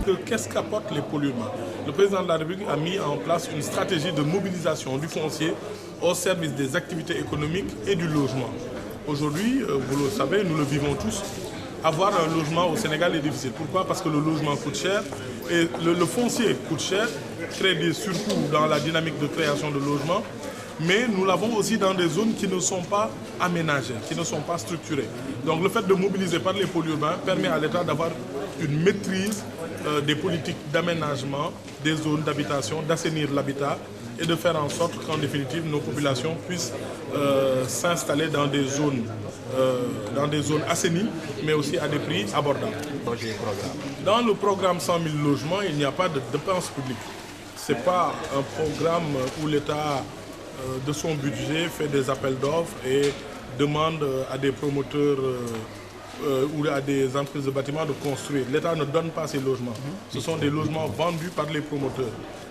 que qu'est-ce qu'apportent les polluants? Le président de la République a mis en place une stratégie de mobilisation du foncier au service des activités économiques et du logement. Aujourd'hui, vous le savez, nous le vivons tous, avoir un logement au Sénégal est difficile. Pourquoi? Parce que le logement coûte cher et le foncier coûte cher, crée des surcoûts dans la dynamique de création de logements, mais nous l'avons aussi dans des zones qui ne sont pas aménagées, qui ne sont pas structurées. Donc le fait de mobiliser par les pôles urbains permet à l'État d'avoir une maîtrise des politiques d'aménagement, des zones d'habitation, d'assainir l'habitat et de faire en sorte qu'en définitive nos populations puissent s'installer dans des zones assainies, mais aussi à des prix abordables. Dans le programme 100 000 logements, il n'y a pas de dépenses publiques. Ce n'est pas un programme où l'État, de son budget, fait des appels d'offres et demande à des promoteurs ou à des entreprises de bâtiments de construire. L'État ne donne pas ces logements. Ce sont des logements vendus par les promoteurs.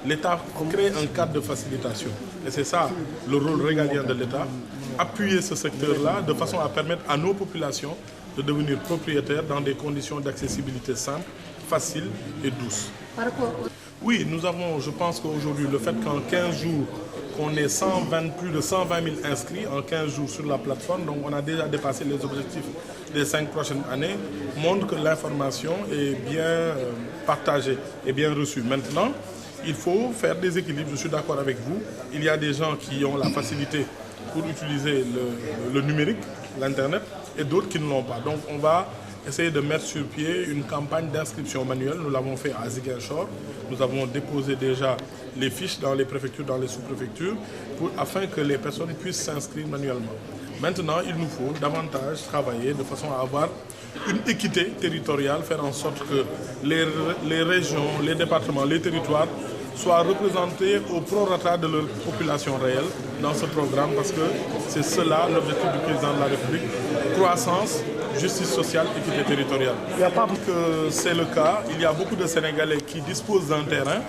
L'État crée un cadre de facilitation. Et c'est ça le rôle régalien de l'État. Appuyer ce secteur-là de façon à permettre à nos populations de devenir propriétaires dans des conditions d'accessibilité simples, faciles et douces. Oui, nous avons, je pense qu'aujourd'hui, le fait qu'en 15 jours, qu'on ait plus de 120 000 inscrits en 15 jours sur la plateforme, donc on a déjà dépassé les objectifs des 5 prochaines années, montre que l'information est bien partagée et bien reçue. Maintenant, il faut faire des équilibres, je suis d'accord avec vous. Il y a des gens qui ont la facilité pour utiliser le numérique, l'Internet, et d'autres qui ne l'ont pas. Donc on va essayer de mettre sur pied une campagne d'inscription manuelle. Nous l'avons fait à Ziguinchor. Nous avons déposé déjà les fiches dans les préfectures, dans les sous-préfectures, afin que les personnes puissent s'inscrire manuellement. Maintenant, il nous faut davantage travailler de façon à avoir une équité territoriale, faire en sorte que les régions, les départements, les territoires soient représentés au prorata de leur population réelle dans ce programme, parce que c'est cela l'objectif du président de la République: croissance, justice sociale, équité territoriale. Il n'y a pas que c'est le cas. Il y a beaucoup de Sénégalais qui disposent d'un terrain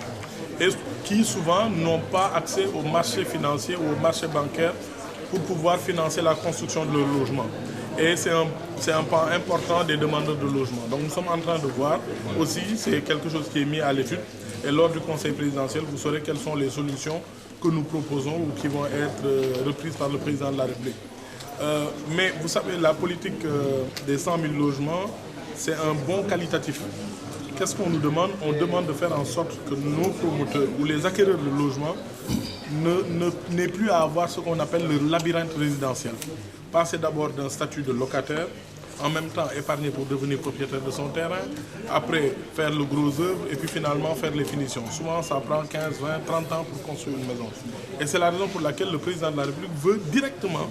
et qui souvent n'ont pas accès au marché financier ou au marché bancaire pour pouvoir financer la construction de leur logement. Et c'est un pan important des demandeurs de logement. Donc nous sommes en train de voir aussi, c'est quelque chose qui est mis à l'étude. Et lors du Conseil présidentiel, vous saurez quelles sont les solutions que nous proposons ou qui vont être reprises par le président de la République. Mais vous savez, la politique des 100 000 logements, c'est un bon qualitatif. Qu'est-ce qu'on nous demande? On demande de faire en sorte que nos promoteurs ou les acquéreurs de logements n'aient plus à avoir ce qu'on appelle le labyrinthe résidentiel. Passer d'abord d'un statut de locataire, en même temps épargner pour devenir propriétaire de son terrain, après faire le gros œuvre et puis finalement faire les finitions. Souvent ça prend 15, 20, 30 ans pour construire une maison. Et c'est la raison pour laquelle le président de la République veut directement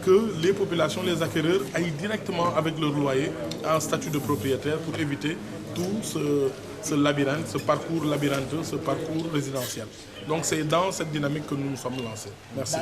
que les populations, les acquéreurs aillent directement avec leur loyer à un statut de propriétaire pour éviter tout ce labyrinthe, ce parcours labyrintheux, ce parcours résidentiel. Donc c'est dans cette dynamique que nous nous sommes lancés. Merci.